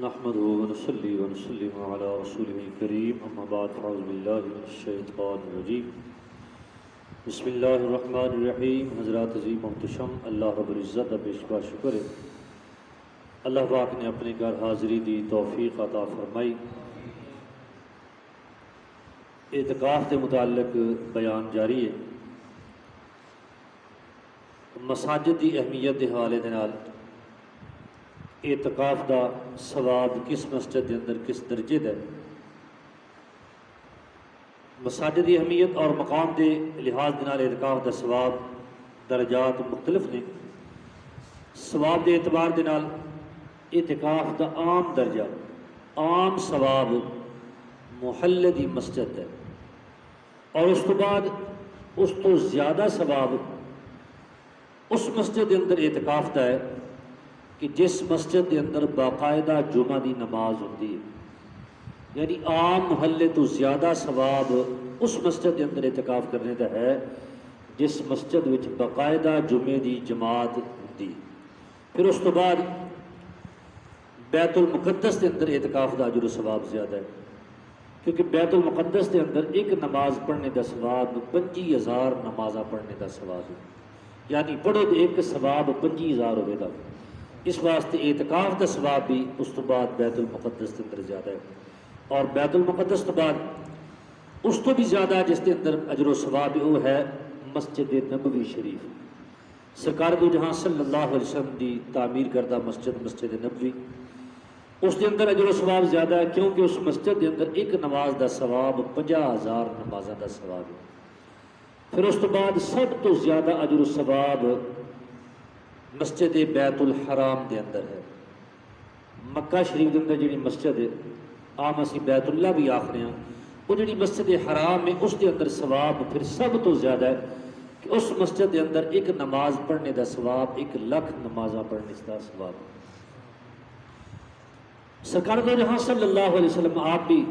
نحمده ونصلي ونسلم على رسوله الكريم اما بعد فاعوذ بالله من الشیطان الرجیم بسم اللہ الرحمن الرحیم۔ حضرات عظیم محتشم، اللہ رب العزت کا بیشبا شکر ہے، اللہ پاک نے اپنے گھر حاضری دی توفیق عطا فرمائی۔ اعتکاف کے متعلق بیان جاری ہے۔ مساجد کی اہمیت کے حوالے دے نال اعتکاف دا ثواب کس مسجد کے اندر کس درجے دا ہے، مساجد کی اہمیت اور مقام کے لحاظ دے نال اعتکاف دا ثواب درجات مختلف نے۔ ثواب کے اعتبار دے نال اعتکاف دا عام درجہ، عام ثواب محلے دی مسجد ہے، اور اس تو بعد اس تو زیادہ ثواب اس مسجد کے اندر اعتکاف دا ہے کہ جس مسجد کے اندر باقاعدہ جمعہ دی نماز ہوتی ہے، یعنی عام محلے تو زیادہ ثواب اس مسجد کے اندر اعتکاف کرنے کا ہے جس مسجد وچ باقاعدہ جمعے دی جماعت ہوتی ہے۔ پھر اس تو بعد بیت المقدس کے اندر اعتکاف دا اجر و ثواب زیادہ ہے، کیونکہ بیت المقدس کے اندر ایک نماز پڑھنے کا ثواب 25,000 نمازاں پڑھنے کا ثواب ہے، یعنی پڑھو تو ایک ثواب 25,000 ہوئے گا۔ اس واسطے اعتکاف کا ثواب بھی اس تو بعد بیت المقدس کے اندر زیادہ ہے، اور بیت المقدس تو بعد اس تو بھی زیادہ جس کے اندر اجر و ثواب وہ ہے مسجد نبوی شریف۔ سرکار دو جہاں صلی اللہ علیہ وسلم کی تعمیر کردہ مسجد نبوی، اس کے اندر اجر و ثواب زیادہ ہے، کیونکہ اس مسجد کے اندر ایک نماز کا ثواب 50,000 نمازوں کا ثواب ہے۔ پھر اس تو بعد سب تو زیادہ اجر و ثواب مسجد بیت الحرام دے اندر ہے۔ مکہ شریف دے اندر جڑی مسجد ہے، عام اسی بیت اللہ بھی آخر ہیں، وہ جڑی مسجد حرام ہے اس دے اندر ثواب پھر سب تو زیادہ ہے کہ اس مسجد دے اندر ایک نماز پڑھنے دا ثواب 1,00,000 نمازاں پڑھنے دا ثواب۔ سرکار دو جہاں صلی اللہ علیہ وسلم آپ بھی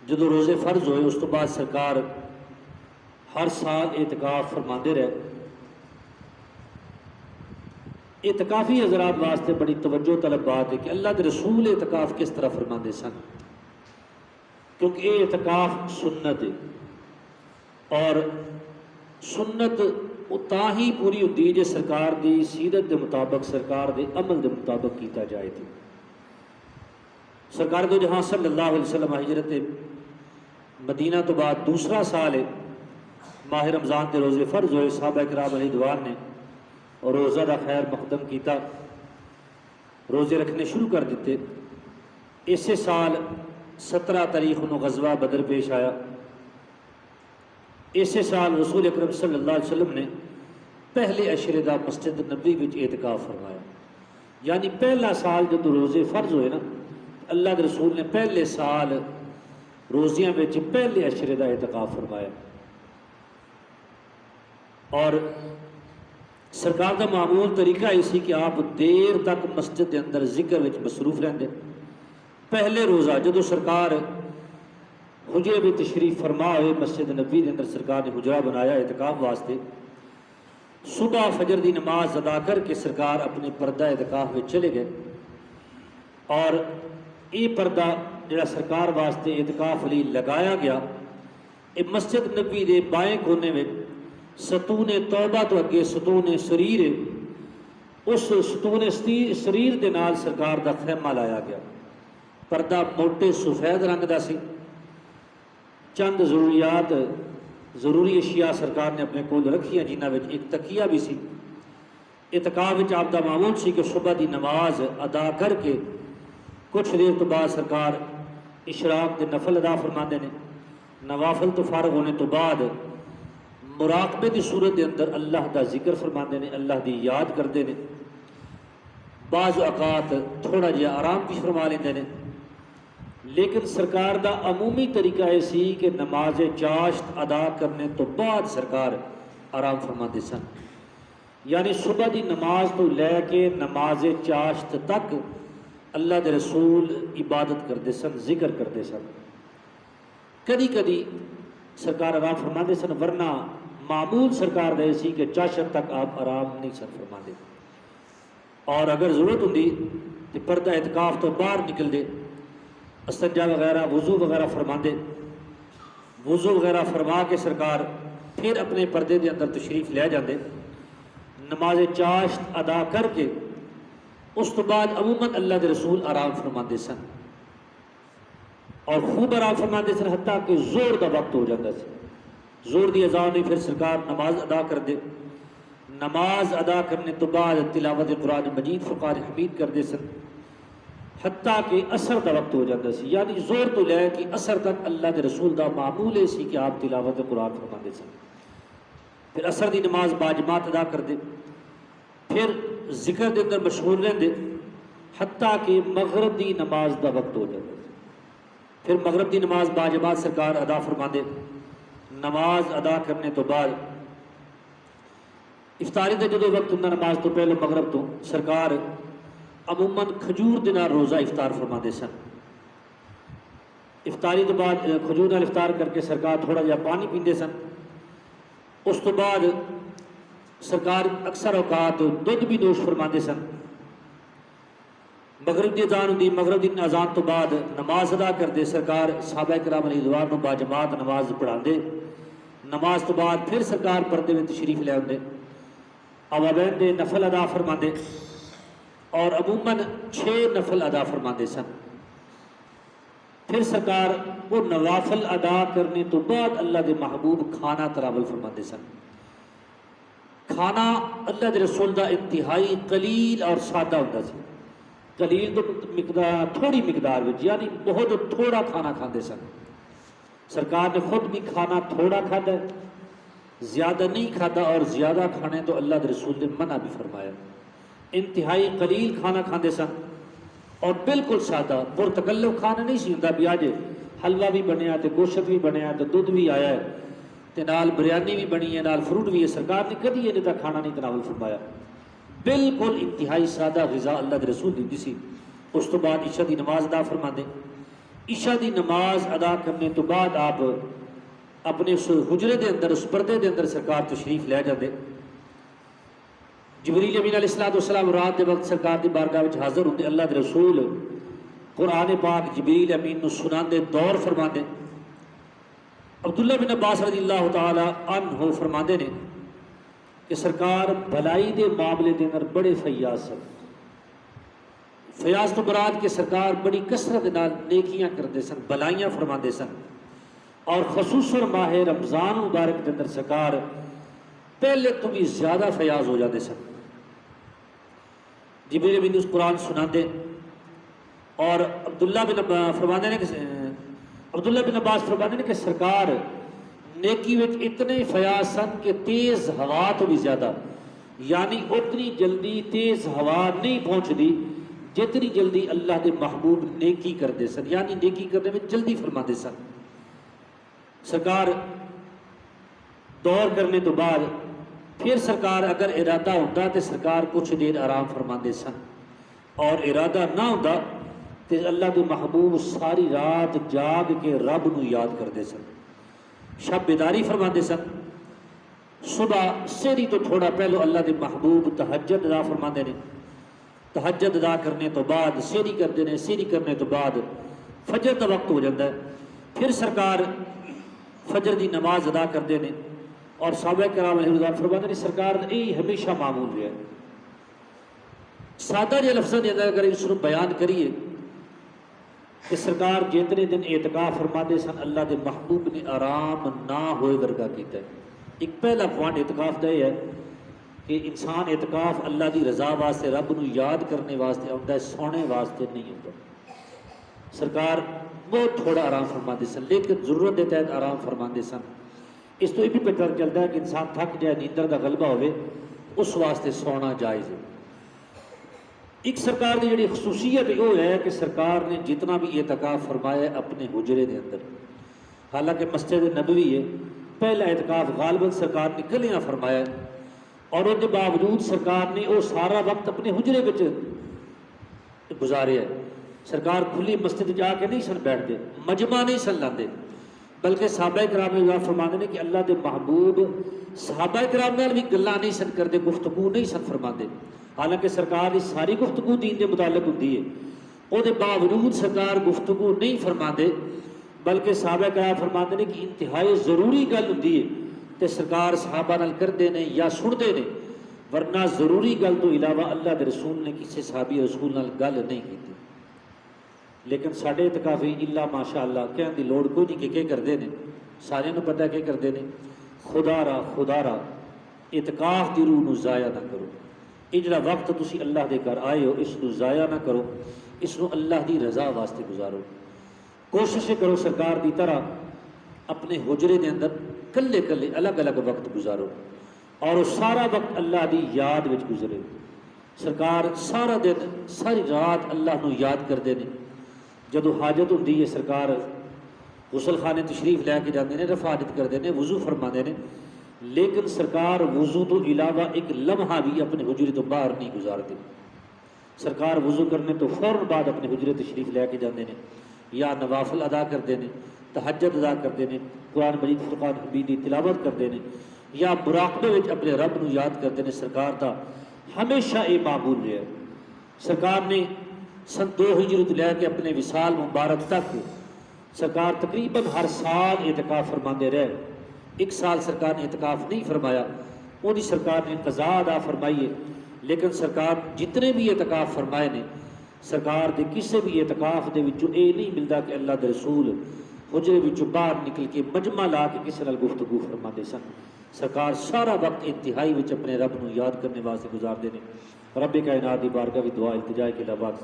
جدو روزے فرض ہوئے اس تو بعد سرکار ہر سال اعتکاف فرماندے رہے۔ اعتکافی حضرات واسطے بڑی توجہ طلب بات ہے کہ اللہ کے رسول اعتکاف کس طرح فرماندے سن، کیونکہ یہ اعتکاف سنت ہے، اور سنت تاں ہی پوری ہوتی ہے جے سرکار دی سیرت دے مطابق، سرکار دے عمل دے مطابق کیتا جائے تھی۔ سرکار دو جہاں صلی اللہ علیہ وسلم ہجرت مدینہ تو بعد دوسرا سال ہے، ماہ رمضان دے روزے فرض ہوئے، صحابہ کرام علیہ رضوان نے اور روزہ دا خیر مقدم کیتا، روزے رکھنے شروع کر دیتے۔ اسی سال 17 تاریخ کو غزوہ بدر پیش آیا۔ اسی سال رسول اکرم صلی اللہ علیہ وسلم نے پہلے عشرے دا مسجد نبوی وچ اعتکاف فرمایا، یعنی پہلا سال جب روزے فرض ہوئے نا، اللہ کے رسول نے پہلے سال روزیاں وچ پہلے عشرے دا اعتکاف فرمایا، اور سرکار کا معمول طریقہ اسی کہ آپ دیر تک مسجد کے اندر ذکر وچ مصروف رہندے۔ پہلے روزہ جدو سرکار حجرے میں تشریف فرما ہوئے، مسجد نبوی کے اندر سرکار نے حجرہ بنایا اعتکاف واسطے، صبح فجر دی نماز ادا کر کے سرکار اپنے پردہ اعتکاف میں چلے گئے، اور یہ پردہ جڑا سرکار واسطے اعتکاف علی لگایا گیا، یہ مسجد نبوی دے بائیں کونے میں ستون توبہ تو اگے ستون سریر ہے، اس ستون سریر دے نال سرکار دا خیمہ لایا گیا۔ پردہ موٹے سفید رنگ دا سی، چند ضروری اشیاء سرکار نے اپنے کول رکھیاں، جنہاں وچ ایک تکیہ بھی سی۔ اعتکاف وچ آپ دا معمول سی کہ صبح دی نماز ادا کر کے کچھ دیر تو بعد سرکار اشراق دے نفل ادا فرماندے نے، نوافل تو فارغ ہونے تو بعد مراقبے دی صورت دے اندر اللہ دا ذکر فرماندے نے، اللہ دی یاد کردے نے، بعض اوقات تھوڑا جہا آرام بھی فرما لیندے نے، لیکن سرکار دا عمومی طریقہ یہ سی کہ نماز چاشت ادا کرنے تو بعد سرکار آرام فرماندے سن، یعنی صبح دی نماز تو لے کے نماز چاشت تک اللہ دے رسول عبادت کرتے سن، ذکر کرتے سن۔ کدی کدی سرکار آرام فرماندے سن، ورنہ معمول سرکار دے سی کہ چاشت تک آپ آرام نہیں سن فرماندے، اور اگر ضرورت ہوندی تو پردہ اعتکاف تو باہر نکل دے، استنجا وغیرہ وضو وغیرہ فرما دے، وضو وغیرہ فرما کے سرکار پھر اپنے پردے دے اندر تشریف لے جاندے، نماز چاشت ادا کر کے اس تو بعد عموماً اللہ دے رسول آرام فرما دے سن، اور خوب آرام فرما دے سن، حتیٰ کہ زور دا وقت ہو جاتا سی، زور دی اذان نہیں، پھر سرکار نماز ادا کر دے، نماز ادا کرنے تو بعد تلاوت قرآن مجید فرقان حمید کر دے سن، حتیٰ کہ عصر دا وقت ہو جاتا سی، یعنی زور تو لے کہ عصر تک اللہ دے رسول دا معمول ہے سی کہ آپ تلاوت قرآن فرما دے سن، پھر عصر دی نماز باجماعت ادا کر دے، پھر ذکر دے اندر مشغول رہندے حتیٰ کہ مغرب دی نماز دا وقت ہو جاتا سی، پھر مغرب دی نماز باجماعت سرکار ادا فرما دے، نماز ادا کرنے تو بعد افطاری دا جدو وقت ہوں نماز تو پہلے مغرب تو سرکار عموماً کھجور دے نال روزہ افطار فرما دے سن، افطاری تو بعد کھجور نال افطار کر کے سرکار تھوڑا جہا پانی پیندے سن، اس تو بعد سرکار اکثر اوقات دودھ بھی نوش فرما دے سن، مغرب دی اذان ہوندی، مغرب دی اذان تو بعد نماز ادا کر دے، سرکار صحابہ کرام علیہ رضوان نو باجماعت نماز پڑھا دے، نماز تو بعد پھر سرکار پردے میں تشریف لے آندے، اوابین دے نفل ادا فرما دے، اور عموماً 6 نفل ادا فرما دے سن، پھر سرکار وہ نوافل ادا کرنے تو بعد اللہ دے محبوب کھانا تناول فرما دے سن، کھانا اللہ دے رسول دا انتہائی قلیل اور سادہ ہوتا سی، قلیل تو مقدار تھوڑی مقدار وچ، یعنی بہت تھوڑا کھانا کھاندے سن، سرکار نے خود بھی کھانا تھوڑا کھادا ہے، زیادہ نہیں کھادا، اور زیادہ کھانے تو اللہ دے رسول نے منع بھی فرمایا، انتہائی قلیل کھانا کھاندے سن، اور بالکل سادہ پرتکلف کھانا نہیں سی ہوندا بھی آج حلوہ بھی بنیا تے گوشت بھی بنیا تے دودھ بھی آیا ہے تے نال بریانی بھی بنی ہے، نال فروٹ بھی ہے، سرکار نے کدی یہ نہیں کھانا نہیں تناول فرمایا، بالکل انتہائی سادہ غذا اللہ دے رسول دی سی۔ اس تو بعد عشاء دی نماز ادا فرما دے، عشاء دی نماز ادا کرنے تو بعد آپ اپنے اس حجرے دے اندر، اس پردے دے اندر سرکار تشریف لے جاندے، جبریل امین علیہ السلام رات دے وقت سرکار دی بارگاہ وچ حاضر ہوندے، اللہ دے رسول قرآن پاک جبریل امین نو سناندے دور فرماندے، عبداللہ بن عباس رضی اللہ تعالی عنہ فرماندے نے کہ سرکار بھلائی دے معاملے دے اندر بڑے فیاض سن، فیاض تو مراد کہ سرکار بڑی کثرت نال نیکیاں کردے سن، بھلائیاں فرماندے سن، اور خصوصاً ماہ رمضان مبارک دے اندر سرکار پہلے تو بھی زیادہ فیاض ہو جاتے سن، جبریل امین اس قرآن سناندے، اور عبداللہ بن عباس فرماندے نے کہ سرکار نیکی وچ اتنے فیاض سن کہ تیز ہوا تو بھی زیادہ، یعنی اتنی جلدی تیز ہوا نہیں پہنچتی جتنی جلدی اللہ دے محبوب نیکی کردے سن، یعنی نیکی کرنے میں جلدی فرماندے سن، سرکار دور کرنے تو بعد پھر سرکار اگر ارادہ ہوتا تو سرکار کچھ دیر آرام فرماندے سن، اور ارادہ نہ ہوتا تو اللہ دے محبوب ساری رات جاگ کے رب نو یاد کرتے سن، شب بیداری فرماندے سن، صبح سحری تو تھوڑا پہلو اللہ دے محبوب تہجد ادا فرماندے نے، تہجد ادا کرنے تو بعد سحری کرتے ہیں، سحری کرنے تو بعد فجر کا وقت ہو جاتا ہے، پھر سرکار فجر دی نماز ادا کرتے ہیں، اور صحابہ کرام علیہ رضوان فرماتے ہیں سرکار یہ ہمیشہ معمول ہے۔ سادہ جہے لفظوں کے اندر اگر اس کو بیان کریے کہ سرکار جتنے دن اعتکاف فرماتے سن اللہ دے محبوب نے آرام نہ ہوئے ورگا کیتا ہے۔ ایک پہلا پوائنٹ اعتکاف دا یہ ہے کہ انسان اعتکاف اللہ دی رضا واسطے رب نو یاد کرنے واسطے آتا ہے، سونے واسطے نہیں ہوتا۔ سرکار بہت تھوڑا آرام فرماتے سن، لیکن ضرورت کے تحت آرام فرماتے سن۔ اس تو یہ بھی پتہ چلتا ہے کہ انسان تھک جائے، نیندر کا غلبہ ہوئے، اس واسطے سونا جائز ہے۔ ایک سرکار کی جڑی خصوصیت وہ ہے کہ سرکار نے جتنا بھی اعتکاف فرمایا اپنے حجرے دے اندر، حالانکہ مسجد نبوی ہے، پہلا اعتکاف غالباً سرکار نے کلیاں فرمایا، اور اس کے باوجود سرکار نے وہ سارا وقت اپنے حجرے وچ گزاریا ہے۔ سرکار کھلی مسجد جا کے نہیں سن بیٹھتے، مجمع نہیں سن لاندے، بلکہ صحابہ کرام نے فرماتے ہیں کہ اللہ دے محبوب صحابہ کرام نال بھی گلاں نہیں سن کرتے، گفتگو نہیں سن فرماتے، حالانکہ سرکار کی ساری گفتگو دین کے متعلق ہوتی ہے، وہ باوجود سرکار گفتگو نہیں فرماتے، بلکہ صحابہ کرام فرماتے ہیں کہ انتہائی ضروری گل ہوتی ہے تو سرکار صحابہ نال کرتے ہیں یا سنتے ہیں، ورنہ ضروری گل تو علاوہ اللہ کے رسول نے کسی صحابی رسول نال گل نہیں کی۔ لیکن سارے اعتکافی اللہ ماشاء اللہ کہنے کی لوڑ کوئی نہیں کہ کرتے ہیں، سارے پتہ کہ کرتے ہیں، خدا را اعتکاف کی روح نو ضائع نہ کرو، یہ جڑا وقت تسی اللہ دے گھر آئے ہو اس نو ضائع نہ کرو، اس نو اللہ دی رضا واسطے گزارو، کوشش کرو سرکار دی طرح اپنے حجرے دے اندر کلے کلے الگ الگ وقت گزارو اور وہ سارا وقت اللہ دی یاد وچ گزرے۔ سرکار سارا دن ساری رات اللہ نو یاد کرتے ہیں، جدو حاجت ہوتی ہے سرکار غسل خانے تشریف لے کے جاتے ہیں، رفع حاجت کرتے ہیں، وضو فرماتے ہیں، لیکن سرکار وضو تو علاوہ ایک لمحہ بھی اپنے حجرے تو باہر نہیں گزارتے۔ سرکار وضو کرنے تو فوراً بعد اپنے حجرے تشریف لے کے جاتے ہیں، یا نوافل ادا کرتے ہیں، تہجد ادا کرتے ہیں، قرآن مجید فرقان حمید دی تلاوت کرتے ہیں، یا مراقبے وچ اپنے رب نو یاد کرتے ہیں۔ سرکار دا ہمیشہ یہ معمول رہا ہے۔ سرکار نے سن 2 ہجری لے کے اپنے وصال مبارک تک سرکار تقریباً ہر سال اعتکاف فرماتے رہے۔ ایک سال سرکار نے اعتکاف نہیں فرمایا، وہ سرکار نے قضا ادا فرمائی ہے، لیکن سرکار جتنے بھی اعتکاف فرمائے نے، سرکار دے کسی بھی اعتکاف دے وچوں اے نہیں ملتا کہ اللہ دے رسول حجرے وچوں باہر نکل کے مجمع لا کے کسی نال گفتگو فرماتے سن۔ سرکار سارا وقت انتہائی وچ اپنے رب نو یاد کرنے واسطے گزارتے ہیں۔ رب کائنات دی بارگاہ وچ دعا التجا کے لبات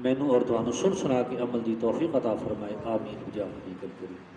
مینوں اور تانوں سن سنا کے عمل دی توفیق عطا فرمائے، آمین بجاہ نبی کریم۔